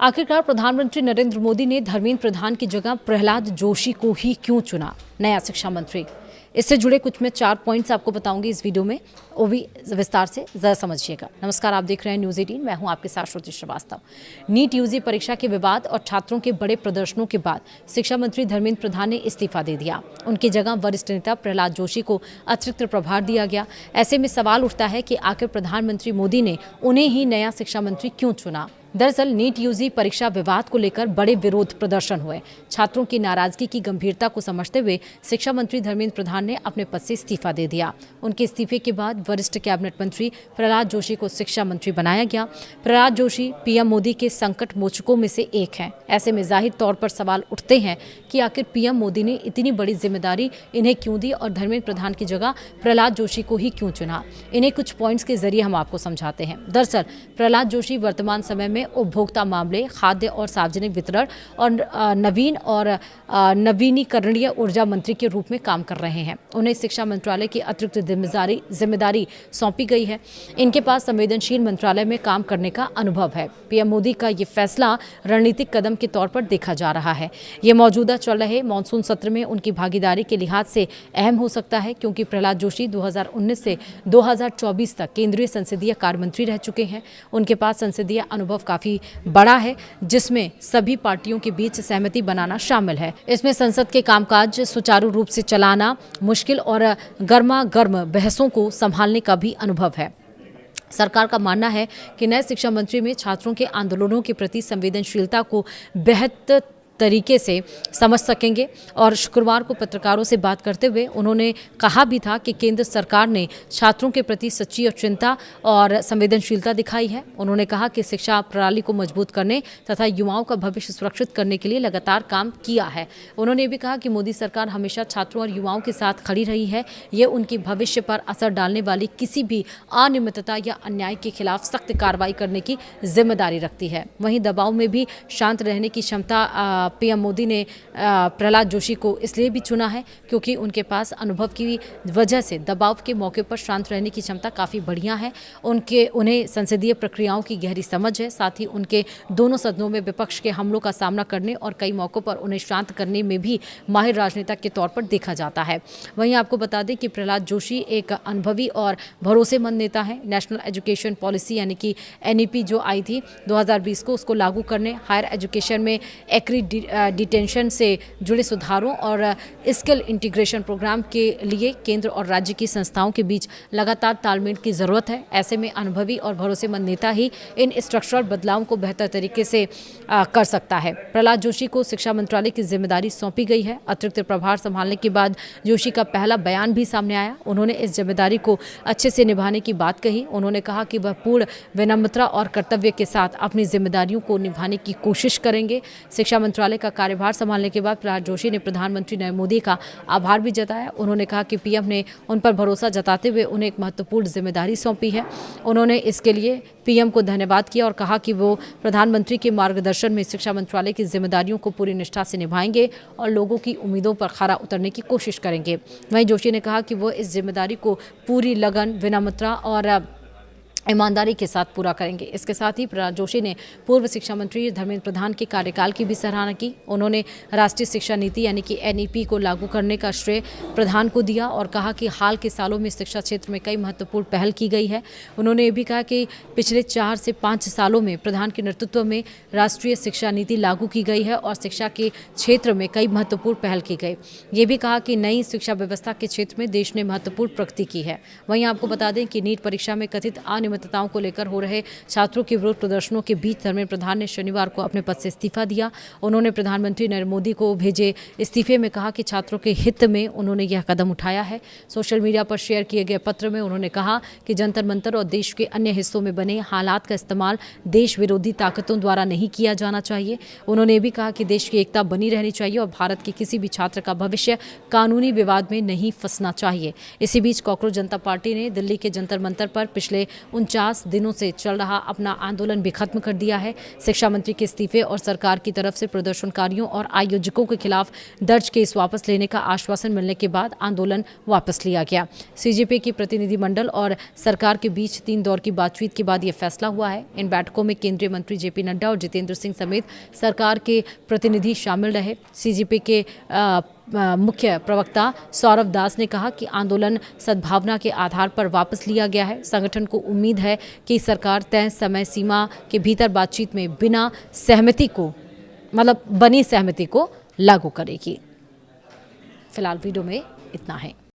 आखिरकार प्रधानमंत्री नरेंद्र मोदी ने धर्मेंद्र प्रधान की जगह प्रहलाद जोशी को ही क्यों चुना नया शिक्षा मंत्री। इससे जुड़े कुछ मैं 4 पॉइंट्स आपको बताऊंगी इस वीडियो में, वो भी विस्तार से जरा समझिएगा। नमस्कार, आप देख रहे हैं न्यूज़ 18, मैं हूं आपके साथ श्रुति श्रीवास्तव। नीट यूजी परीक्षा के विवाद और छात्रों के बड़े प्रदर्शनों के बाद शिक्षा मंत्री धर्मेंद्र प्रधान ने इस्तीफा दे दिया। उनकी जगह वरिष्ठ नेता प्रहलाद जोशी को अतिरिक्त प्रभार दिया गया। ऐसे में सवाल उठता है कि आखिर प्रधानमंत्री मोदी ने उन्हें ही नया शिक्षा मंत्री क्यों चुना। दरअसल नीट यूजी परीक्षा विवाद को लेकर बड़े विरोध प्रदर्शन हुए। छात्रों की नाराजगी की गंभीरता को समझते हुए शिक्षा मंत्री धर्मेंद्र प्रधान ने अपने पद से इस्तीफा दे दिया। उनके इस्तीफे के बाद वरिष्ठ कैबिनेट मंत्री प्रहलाद जोशी को शिक्षा मंत्री बनाया गया। प्रहलाद जोशी पीएम मोदी के संकट मोचकों में से एक हैं। ऐसे में जाहिर तौर पर सवाल उठते हैं कि आखिर पीएम मोदी ने इतनी बड़ी जिम्मेदारी इन्हें क्यों दी और धर्मेंद्र प्रधान की जगह प्रहलाद जोशी को ही क्यों चुना। इन्हें कुछ पॉइंट्स के जरिए हम आपको समझाते हैं। दरअसल प्रहलाद जोशी वर्तमान समय में उपभोक्ता मामले, खाद्य और सार्वजनिक वितरण और नवीन और नवीनीकरणीय ऊर्जा मंत्री के रूप में काम कर रहे हैं। उन्हें शिक्षा मंत्रालय की अतिरिक्त जिम्मेदारी सौंपी गई है। इनके पास संवेदनशील मंत्रालय में काम करने का अनुभव है। पीएम मोदी का ये फैसला रणनीतिक कदम के तौर पर देखा जा रहा है। ये मौजूदा चल रहे मानसून सत्र में उनकी भागीदारी के लिहाज से अहम हो सकता है, क्योंकि प्रहलाद जोशी 2019 से 2024 तक केंद्रीय संसदीय कार्य मंत्री रह चुके हैं। उनके पास संसदीय अनुभव काफी बड़ा है, जिसमें सभी पार्टियों के बीच सहमति बनाना शामिल है। इसमें संसद के कामकाज सुचारू रूप से चलाना मुश्किल और गर्मा गर्म बहसों को संभालने का भी अनुभव है। सरकार का मानना है कि नए शिक्षा मंत्री में छात्रों के आंदोलनों के प्रति संवेदनशीलता को बेहतर तरीके से समझ सकेंगे। और शुक्रवार को पत्रकारों से बात करते हुए उन्होंने कहा भी था कि केंद्र सरकार ने छात्रों के प्रति सच्ची और चिंता और संवेदनशीलता दिखाई है। उन्होंने कहा कि शिक्षा प्रणाली को मजबूत करने तथा युवाओं का भविष्य सुरक्षित करने के लिए लगातार काम किया है। उन्होंने भी कहा कि मोदी सरकार हमेशा छात्रों और युवाओं के साथ खड़ी रही है। ये उनकी भविष्य पर असर डालने वाली किसी भी अनियमितता या अन्याय के खिलाफ सख्त कार्रवाई करने की जिम्मेदारी रखती है। वहीं दबाव में भी शांत रहने की क्षमता पीएम मोदी ने प्रहलाद जोशी को इसलिए भी चुना है क्योंकि उनके पास अनुभव की वजह से दबाव के मौके पर शांत रहने की क्षमता काफ़ी बढ़िया है। उन्हें संसदीय प्रक्रियाओं की गहरी समझ है। साथ ही उनके दोनों सदनों में विपक्ष के हमलों का सामना करने और कई मौक़ों पर उन्हें शांत करने में भी माहिर राजनेता के तौर पर देखा जाता है। वहीं आपको बता दें कि प्रहलाद जोशी एक अनुभवी और भरोसेमंद नेता है। नेशनल एजुकेशन पॉलिसी यानी कि NEP जो आई थी 2020 को, उसको लागू करने, हायर एजुकेशन में डिटेंशन से जुड़े सुधारों और स्किल इंटीग्रेशन प्रोग्राम के लिए केंद्र और राज्य की संस्थाओं के बीच लगातार तालमेल की ज़रूरत है। ऐसे में अनुभवी और भरोसेमंद नेता ही इन स्ट्रक्चरल बदलावों को बेहतर तरीके से कर सकता है। प्रहलाद जोशी को शिक्षा मंत्रालय की जिम्मेदारी सौंपी गई है। अतिरिक्त प्रभार संभालने के बाद जोशी का पहला बयान भी सामने आया। उन्होंने इस जिम्मेदारी को अच्छे से निभाने की बात कही। उन्होंने कहा कि वह पूर्ण विनम्रता और कर्तव्य के साथ अपनी जिम्मेदारियों को निभाने की कोशिश करेंगे। शिक्षा मंत्रालय का कार्यभार संभालने के बाद प्रहलाद जोशी ने प्रधानमंत्री नरेंद्र मोदी का आभार भी जताया। उन्होंने कहा कि पीएम ने उन पर भरोसा जताते हुए उन्हें एक महत्वपूर्ण जिम्मेदारी सौंपी है। उन्होंने इसके लिए पीएम को धन्यवाद किया और कहा कि वो प्रधानमंत्री के मार्गदर्शन में शिक्षा मंत्रालय की जिम्मेदारियों को पूरी निष्ठा से निभाएंगे और लोगों की उम्मीदों पर खरा उतरने की कोशिश करेंगे। वहीं जोशी ने कहा कि वो इस जिम्मेदारी को पूरी लगन, विनम्रता और ईमानदारी के साथ पूरा करेंगे। इसके साथ ही प्रहलाद जोशी ने पूर्व शिक्षा मंत्री धर्मेंद्र प्रधान के कार्यकाल की भी सराहना की। उन्होंने राष्ट्रीय शिक्षा नीति यानी कि NEP को लागू करने का श्रेय प्रधान को दिया और कहा कि हाल के सालों में शिक्षा क्षेत्र में कई महत्वपूर्ण पहल की गई है। उन्होंने ये भी कहा कि पिछले 4 से 5 सालों में प्रधान के नेतृत्व में राष्ट्रीय शिक्षा नीति लागू की गई है और शिक्षा के क्षेत्र में कई महत्वपूर्ण पहल की गई। ये भी कहा कि नई शिक्षा व्यवस्था के क्षेत्र में देश ने महत्वपूर्ण प्रगति की है। वहीं आपको बता दें कि नीट परीक्षा में कथित अनियमितताओं को लेकर हो रहे छात्रों के विरोध प्रदर्शनों के बीच धर्मेंद्र प्रधान ने शनिवार को अपने पद से इस्तीफा दिया। उन्होंने प्रधानमंत्री नरेंद्र मोदी को भेजे इस्तीफे में कहा कि छात्रों के हित में उन्होंने यह कदम उठाया है। सोशल मीडिया पर शेयर किए गए पत्र में उन्होंने कहा कि जंतर मंतर और देश के अन्य हिस्सों में बने हालात का इस्तेमाल देश विरोधी ताकतों द्वारा नहीं किया जाना चाहिए। उन्होंने भी कहा कि देश की एकता बनी रहनी चाहिए और भारत के किसी भी छात्र का भविष्य कानूनी विवाद में नहीं फंसना चाहिए। इसी बीच कॉकरोच जनता पार्टी ने दिल्ली के जंतर मंतर पर पिछले 49 दिनों से चल रहा अपना आंदोलन भी खत्म कर दिया है। शिक्षा मंत्री के इस्तीफे और सरकार की तरफ से प्रदर्शनकारियों और आयोजकों के खिलाफ दर्ज केस वापस लेने का आश्वासन मिलने के बाद आंदोलन वापस लिया गया। सीजेपी की प्रतिनिधिमंडल और सरकार के बीच 3 दौर की बातचीत के बाद यह फैसला हुआ है। इन बैठकों में केंद्रीय मंत्री जेपी नड्डा और जितेंद्र सिंह समेत सरकार के प्रतिनिधि शामिल रहे। सीजेपी के मुख्य प्रवक्ता सौरभ दास ने कहा कि आंदोलन सद्भावना के आधार पर वापस लिया गया है। संगठन को उम्मीद है कि सरकार तय समय सीमा के भीतर बातचीत में बिना सहमति को बनी सहमति को लागू करेगी। फिलहाल वीडियो में इतना है।